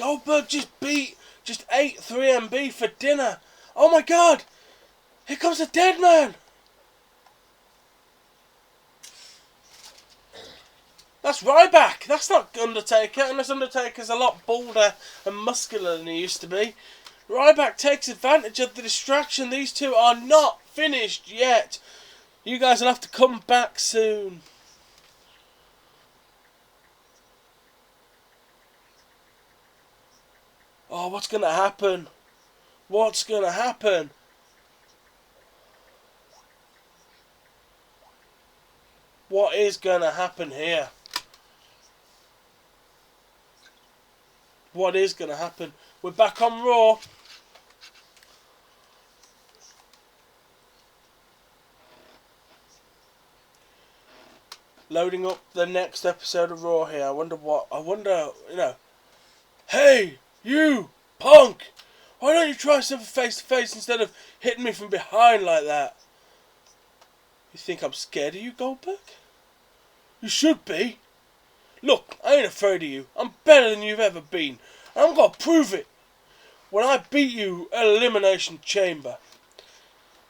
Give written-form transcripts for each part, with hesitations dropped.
Goldberg just ate 3MB for dinner. Oh my god! Here comes the dead man! That's Ryback! That's not Undertaker, unless Undertaker's a lot bolder and muscular than he used to be. Ryback takes advantage of the distraction. These two are not finished yet. You guys will have to come back soon. Oh, what's going to happen? What's going to happen? What is going to happen here? What is going to happen? We're back on Raw. Loading up the next episode of Raw here. I wonder, you know. Hey, you, punk! Why don't you try something face to face instead of hitting me from behind like that? You think I'm scared of you, Goldberg? You should be. Look, I ain't afraid of you. I'm better than you've ever been. And I'm gonna prove it. When I beat you at Elimination Chamber.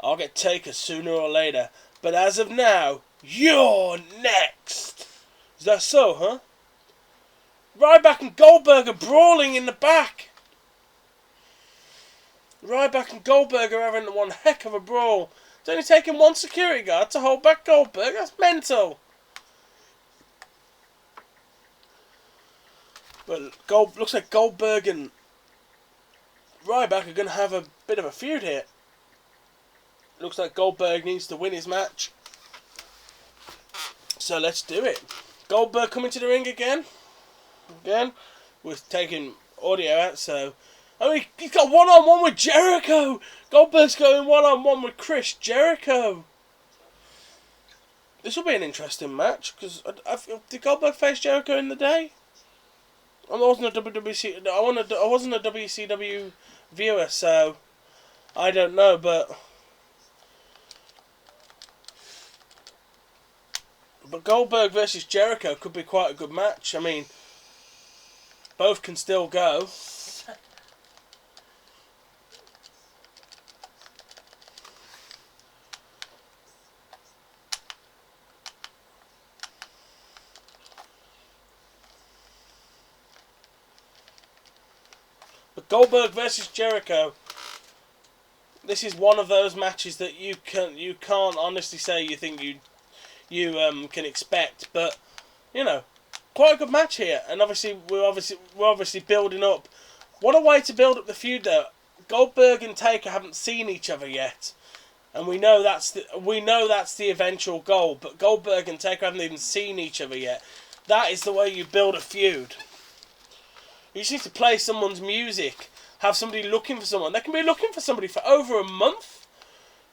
I'll get Taker sooner or later. But as of now, you're next. Is that so, huh? Ryback and Goldberg are brawling in the back. Ryback and Goldberg are having one heck of a brawl. It's only taking one security guard to hold back Goldberg. That's mental. But looks like Goldberg and Ryback are going to have a bit of a feud here. Looks like Goldberg needs to win his match. So let's do it. Goldberg coming to the ring again. We're taking audio out, so... I mean, he's got one-on-one with Jericho! Goldberg's going one-on-one with Chris Jericho! This will be an interesting match, because... Did Goldberg face Jericho in the day? I wasn't a WCW viewer, so... I don't know, but... But Goldberg versus Jericho could be quite a good match. I mean... Both can still go. But Goldberg versus Jericho. This is one of those matches that you can't honestly say you think you can expect, but you know, quite a good match here, and we're obviously building up. What a way to build up the feud, though. Goldberg and Taker haven't seen each other yet, and we know that's the eventual goal. But Goldberg and Taker haven't even seen each other yet. That is the way you build a feud. You just need to play someone's music, have somebody looking for someone. They can be looking for somebody for over a month.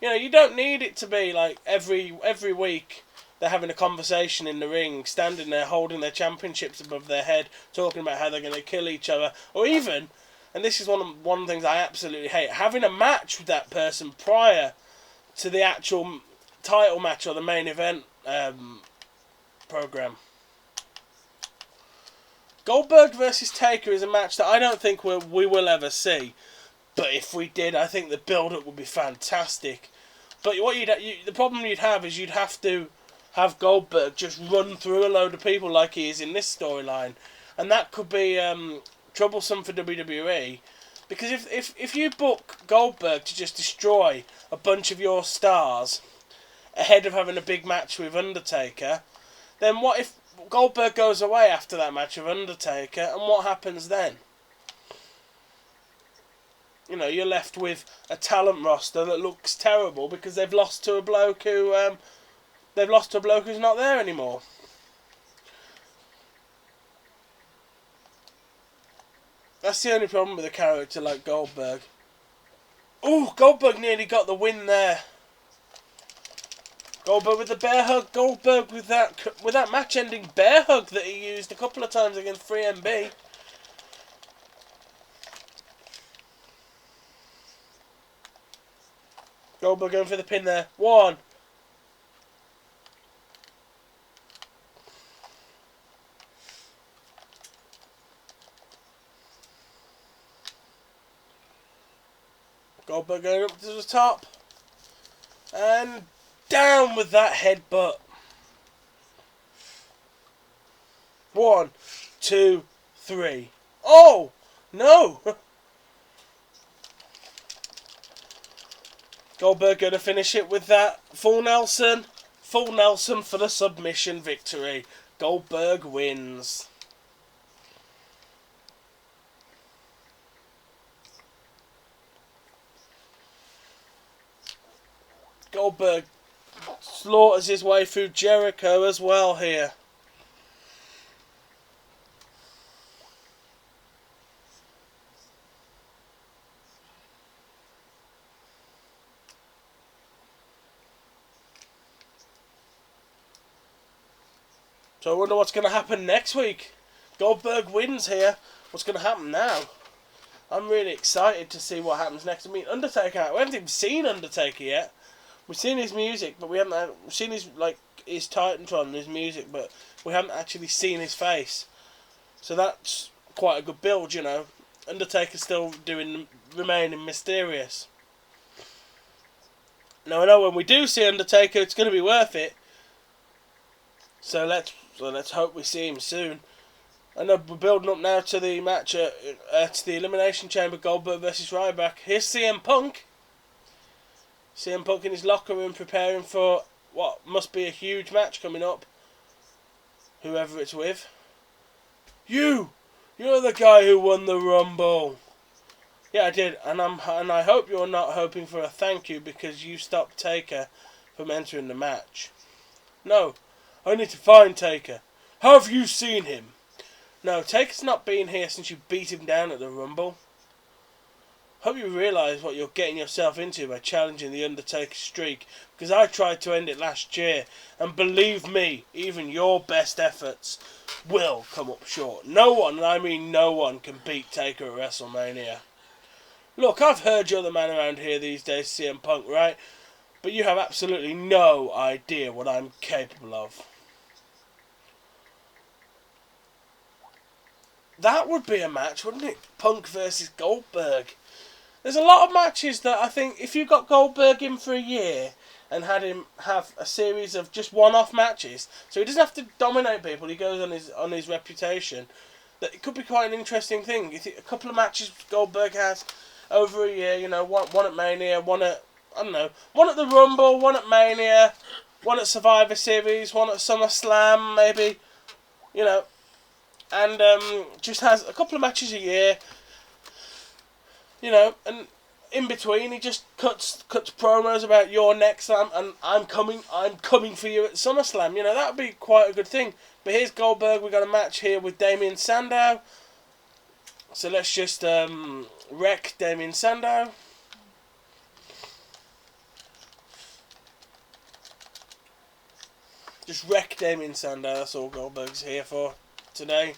You know, you don't need it to be like every week. They're having a conversation in the ring, standing there holding their championships above their head, talking about how they're going to kill each other. Or even, and this is one of the things I absolutely hate, having a match with that person prior to the actual title match or the main event program. Goldberg versus Taker is a match that I don't think we will ever see. But if we did, I think the build-up would be fantastic. But the problem you'd have is you'd have to have Goldberg just run through a load of people like he is in this storyline, and that could be troublesome for WWE, because if you book Goldberg to just destroy a bunch of your stars ahead of having a big match with Undertaker, then what if Goldberg goes away after that match with Undertaker, and what happens then? You know, you're left with a talent roster that looks terrible because they've lost to a bloke who's not there anymore. That's the only problem with a character like Goldberg. Ooh, Goldberg nearly got the win there. Goldberg with the bear hug. Goldberg with that match-ending bear hug that he used a couple of times against 3MB. Goldberg going for the pin there. 1. Goldberg going up to the top. And down with that headbutt. 1, 2, 3. Oh! No! Goldberg going to finish it with that full Nelson. Full Nelson for the submission victory. Goldberg wins. Goldberg slaughters his way through Jericho as well here. So I wonder what's going to happen next week. Goldberg wins here. What's going to happen now? I'm really excited to see what happens next. I mean, Undertaker, we haven't even seen Undertaker yet. We've seen his music, but we haven't seen his Titantron, his music, but we haven't actually seen his face. So that's quite a good build, you know. Undertaker's still remaining mysterious. Now I know when we do see Undertaker, it's going to be worth it. So let's hope we see him soon. I know we're building up now to the match at the Elimination Chamber, Goldberg versus Ryback. Here's CM Punk. CM Punk in his locker room preparing for what must be a huge match coming up. Whoever it's with. You're the guy who won the Rumble. Yeah, I did, and I hope you're not hoping for a thank you because you stopped Taker from entering the match. No, I need to find Taker. Have you seen him? No, Taker's not been here since you beat him down at the Rumble. Hope you realise what you're getting yourself into by challenging the Undertaker's streak, because I tried to end it last year, and believe me, even your best efforts will come up short. No one, and I mean no one, can beat Taker at WrestleMania. Look, I've heard you're the man around here these days, CM Punk, right? But you have absolutely no idea what I'm capable of. That would be a match, wouldn't it? Punk versus Goldberg. There's a lot of matches that I think if you got Goldberg in for a year and had him have a series of just one-off matches, so he doesn't have to dominate people, he goes on his reputation, that it could be quite an interesting thing. You think a couple of matches Goldberg has over a year, you know, one at Mania, one at the Rumble, one at Mania, one at Survivor Series, one at SummerSlam, maybe, you know, and just has a couple of matches a year. You know, and in between he just cuts promos about you're next and I'm coming for you at SummerSlam. You know, that would be quite a good thing. But here's Goldberg. We got a match here with Damien Sandow. So let's just wreck Damien Sandow. Just wreck Damien Sandow. That's all Goldberg's here for today.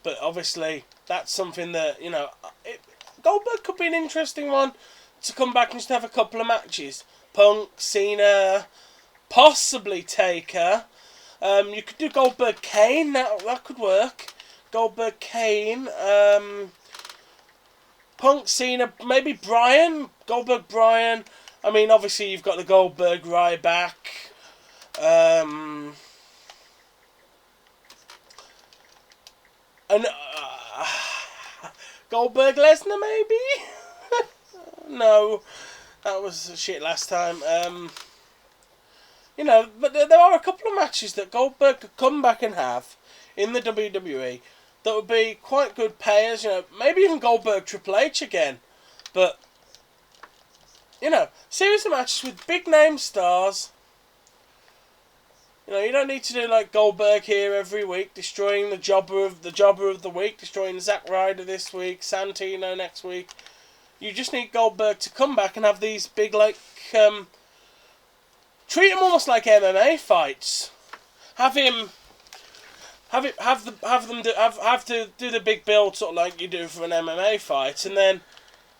But obviously, that's something that, you know, Goldberg could be an interesting one to come back and just have a couple of matches. Punk, Cena, possibly Taker. You could do Goldberg Kane, that could work. Goldberg Kane, Punk, Cena, maybe Bryan, Goldberg Bryan. I mean, obviously you've got the Goldberg Ryback. And Goldberg Lesnar, maybe? No, that was shit last time. You know, but there are a couple of matches that Goldberg could come back and have in the WWE that would be quite good payers. You know, maybe even Goldberg Triple H again. But, you know, series of matches with big name stars. You know, you don't need to do like Goldberg here every week, destroying the jobber of the week, destroying Zack Ryder this week, Santino next week. You just need Goldberg to come back and have these big, like, treat him almost like MMA fights. Have to do the big build sort of like you do for an MMA fight, and then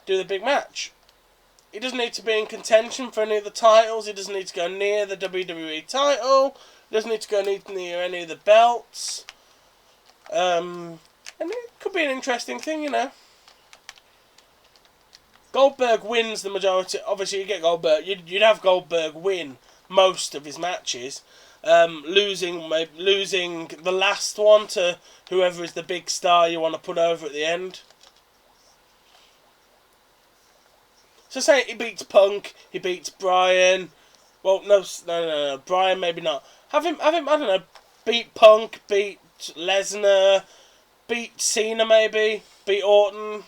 do the big match. He doesn't need to be in contention for any of the titles. He doesn't need to go near the WWE title. Doesn't need to go near any of the belts. And it could be an interesting thing, you know. Goldberg wins the majority. Obviously, you get Goldberg. You'd have Goldberg win most of his matches, losing the last one to whoever is the big star you want to put over at the end. So say he beats Punk, he beats Bryan. Well, no, Bryan maybe not. Have him. I don't know. Beat Punk, beat Lesnar, beat Cena maybe, beat Orton.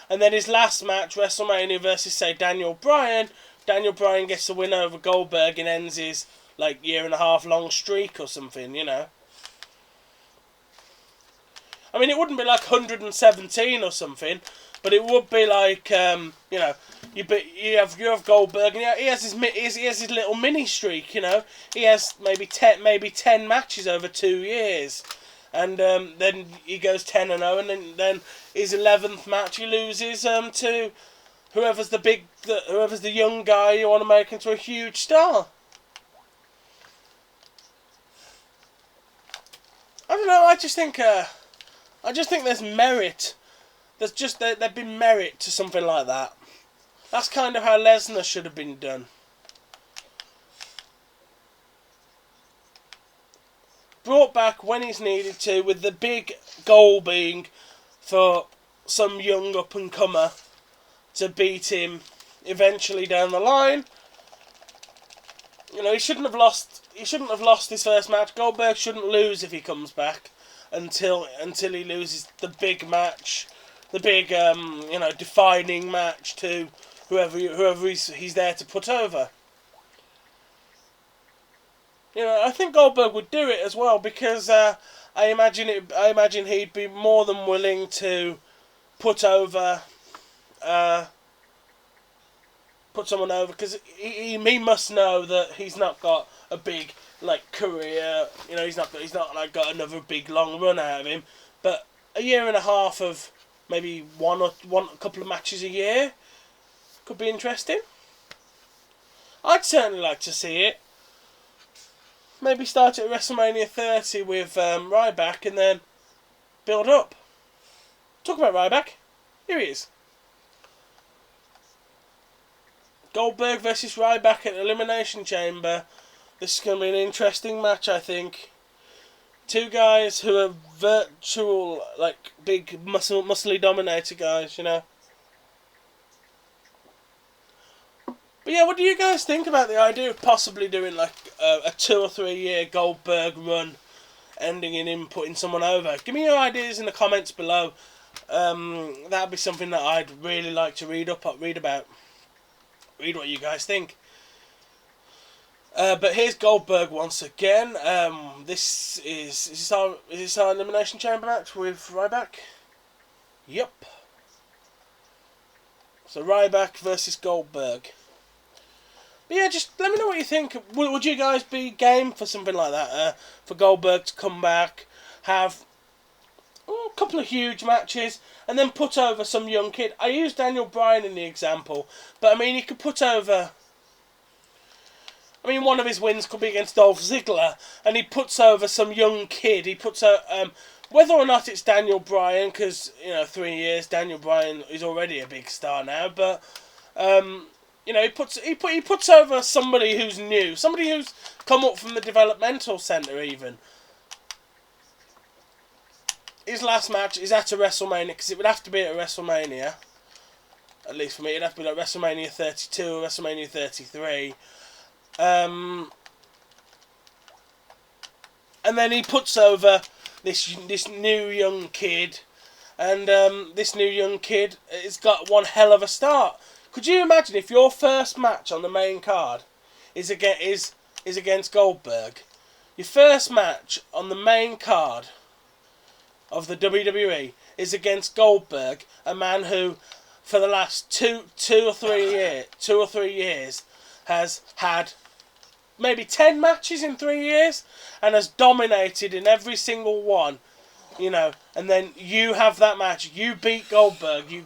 And then his last match, WrestleMania versus, say, Daniel Bryan. Daniel Bryan gets the win over Goldberg and ends his, like, 1.5 year long streak or something, you know. I mean, it wouldn't be like 117 or something, but it would be like, you know, you have Goldberg, and he has his little mini streak, you know. He has maybe 10 matches over 2 years. And then he goes 10-0, and then his 11th match he loses to whoever's the young guy you want to make into a huge star. I don't know. I just think there's merit. There'd be merit to something like that. That's kind of how Lesnar should have been done. Brought back when he's needed to, with the big goal being for some young up-and-comer to beat him eventually down the line. You know, he shouldn't have lost his first match. Goldberg shouldn't lose if he comes back until he loses the big match, the big you know, defining match to whoever he's there to put over. You know, I think Goldberg would do it as well, because I imagine he'd be more than willing to put someone over, because he must know that he's not got a big, like, career. You know, he's not like got another big long run out of him. But 1.5 years of maybe a couple of matches a year could be interesting. I'd certainly like to see it. Maybe start at WrestleMania 30 with Ryback and then build up. Talk about Ryback. Here he is. Goldberg versus Ryback at Elimination Chamber. This is going to be an interesting match, I think. Two guys who are virtual, like, big, muscly dominator guys, you know. But yeah, what do you guys think about the idea of possibly doing like a 2 or 3 year Goldberg run, ending in him putting someone over? Give me your ideas in the comments below. That'd be something that I'd really like to read about. Read what you guys think. But here's Goldberg once again. Is this our Elimination Chamber match with Ryback? Yep. So Ryback versus Goldberg. But yeah, just let me know what you think. Would you guys be game for something like that? For Goldberg to come back, have a couple of huge matches, and then put over some young kid. I used Daniel Bryan in the example, but I mean, he could put over... I mean, one of his wins could be against Dolph Ziggler, and he puts over some young kid. He puts over... whether or not it's Daniel Bryan, because, you know, 3 years, Daniel Bryan is already a big star now, but... you know, he puts over somebody who's new, somebody who's come up from the developmental centre even. His last match is at a WrestleMania, because it would have to be at a WrestleMania. At least for me, it'd have to be like WrestleMania 32 or WrestleMania 33. And then he puts over this new young kid, and this new young kid has got one hell of a start. Could you imagine if your first match on the main card is against Goldberg? Your first match on the main card of the WWE is against Goldberg, a man who, for the last two or three years, has had maybe 10 matches in 3 years and has dominated in every single one. You know, and then you have that match. You beat Goldberg. You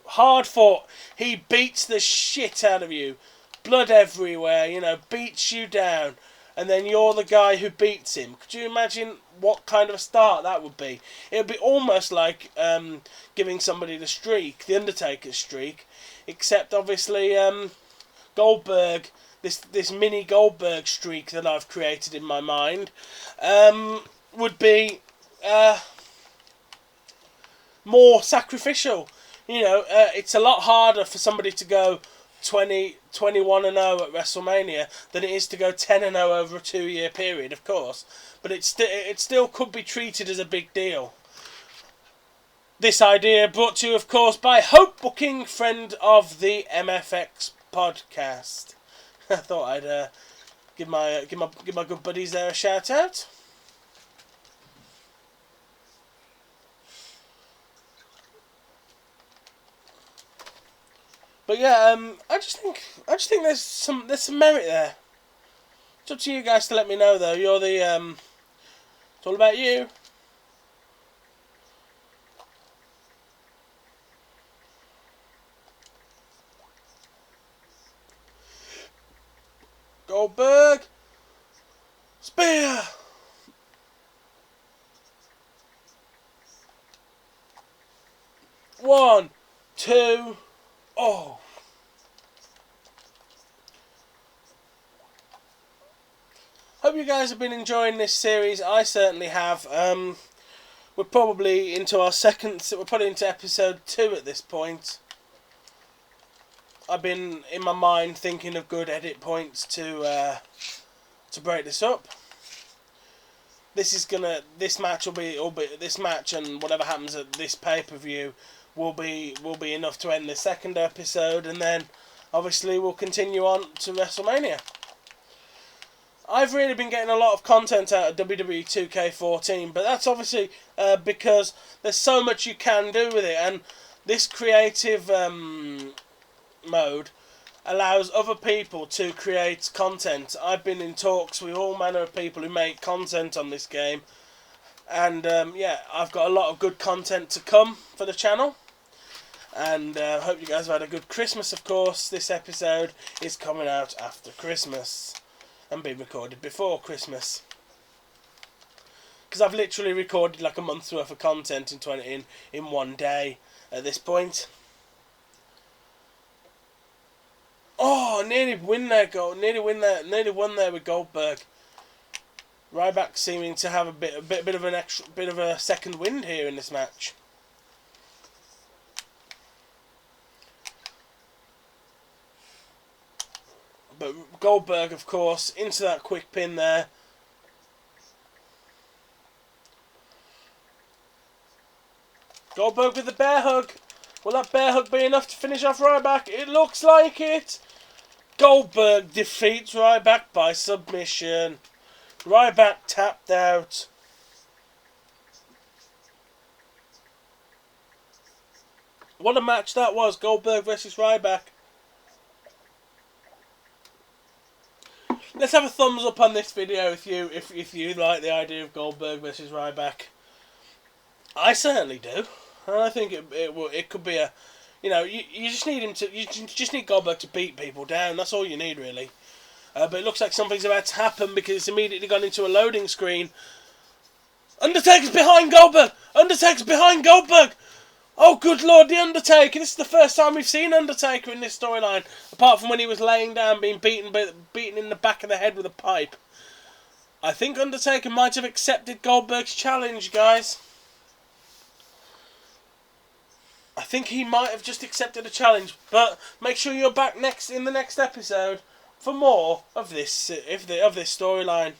hard fought. He beats the shit out of you, blood everywhere. You know, beats you down, and then you're the guy who beats him. Could you imagine what kind of a start that would be? It would be almost like giving somebody the streak, the Undertaker's streak, except obviously Goldberg, this mini Goldberg streak that I've created in my mind, would be more sacrificial. You know, it's a lot harder for somebody to go 21-0 at WrestleMania than it is to go 10-0 over a 2-year period, of course. But it still could be treated as a big deal. This idea brought to you, of course, by Hope Booking, friend of the MFX podcast. I thought I'd give my good buddies there a shout out. But yeah, I just think there's some merit there. It's up to you guys to let me know, though. You're the it's all about you. Goldberg spear. One, two. Oh. Hope you guys have been enjoying this series. I certainly have. We're probably into our we're probably into episode 2 at this point. I've been in my mind thinking of good edit points to break this up. This match and whatever happens at this pay-per-view will be enough to end the second episode, and then obviously we'll continue on to WrestleMania. I've really been getting a lot of content out of WWE 2K14, but that's obviously because there's so much you can do with it, and this creative mode allows other people to create content. I've been in talks with all manner of people who make content on this game, and yeah, I've got a lot of good content to come for the channel. And hope you guys have had a good Christmas, of course. This episode is coming out after Christmas and being recorded before Christmas, because I've literally recorded like a month's worth of content in one day at this point. Oh, nearly won there with Goldberg. Ryback seeming to have a bit of a second wind here in this match. But Goldberg, of course, into that quick pin there. Goldberg with the bear hug. Will that bear hug be enough to finish off Ryback? It looks like it. Goldberg defeats Ryback by submission. Ryback tapped out. What a match that was, Goldberg versus Ryback. Let's have a thumbs up on this video if you like the idea of Goldberg versus Ryback. I certainly do. I think it could be a, you just need you need Goldberg to beat people down. That's all you need, really. But it looks like something's about to happen because it's immediately gone into a loading screen. Undertaker's behind Goldberg. Undertaker's behind Goldberg. Oh, good Lord, The Undertaker. This is the first time we've seen Undertaker in this storyline, apart from when he was laying down being beaten in the back of the head with a pipe. I think Undertaker might have accepted Goldberg's challenge, guys. I think he might have just accepted a challenge, but make sure you're back in the next episode for more of this storyline.